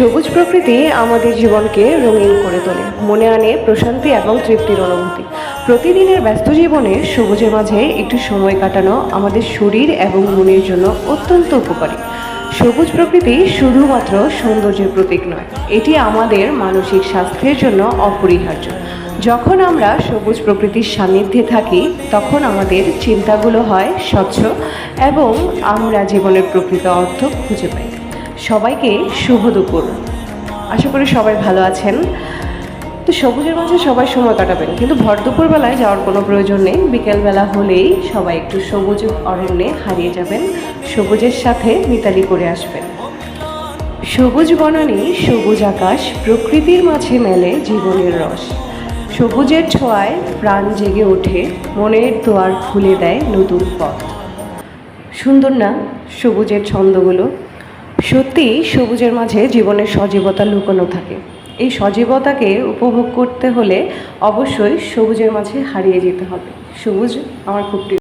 সবুজ প্রকৃতি আমাদের জীবনকে রঙিন করে তোলে, মনে আনে প্রশান্তি এবং তৃপ্তির অনুভূতি। প্রতিদিনের ব্যস্ত জীবনে সবুজের মাঝে একটু সময় কাটানো আমাদের শরীর এবং মনের জন্য অত্যন্ত উপকারী। সবুজ প্রকৃতি শুধুমাত্র সৌন্দর্যের প্রতীক নয়, এটি আমাদের মানসিক স্বাস্থ্যের জন্য অপরিহার্য। যখন আমরা সবুজ প্রকৃতির সান্নিধ্যে থাকি, তখন আমাদের চিন্তাগুলো হয় স্বচ্ছ এবং আমরা জীবনের প্রকৃত অর্থ খুঁজে পাই। সবাইকে শুভ দুপুর। আশা করি সবাই ভালো আছেন। তো সবুজের মাঝে সবাই সময় কাটাবেন, কিন্তু ভর দুপুরবেলায় যাওয়ার কোনো প্রয়োজন নেই। বিকেলবেলা হলেই সবাই একটু সবুজ অরণ্যে হারিয়ে যাবেন, সবুজের সাথে মিতালি করে আসবেন। সবুজ বনানী, সবুজ আকাশ, প্রকৃতির মাঝে মেলে জীবনের রস। সবুজের ছোঁয়ায় প্রাণ জেগে ওঠে, মনের দুয়ার খুলে দেয় নতুন পথ। সুন্দর না সবুজের ছন্দগুলো? সত্যি সবুজের মাঝে জীবনের সজীবতা লুকানো থাকে। এই সজীবতাকে উপভোগ করতে হলে অবশ্যই সবুজের মাঝে হারিয়ে যেতে হবে। সবুজ আমার খুব প্রিয়।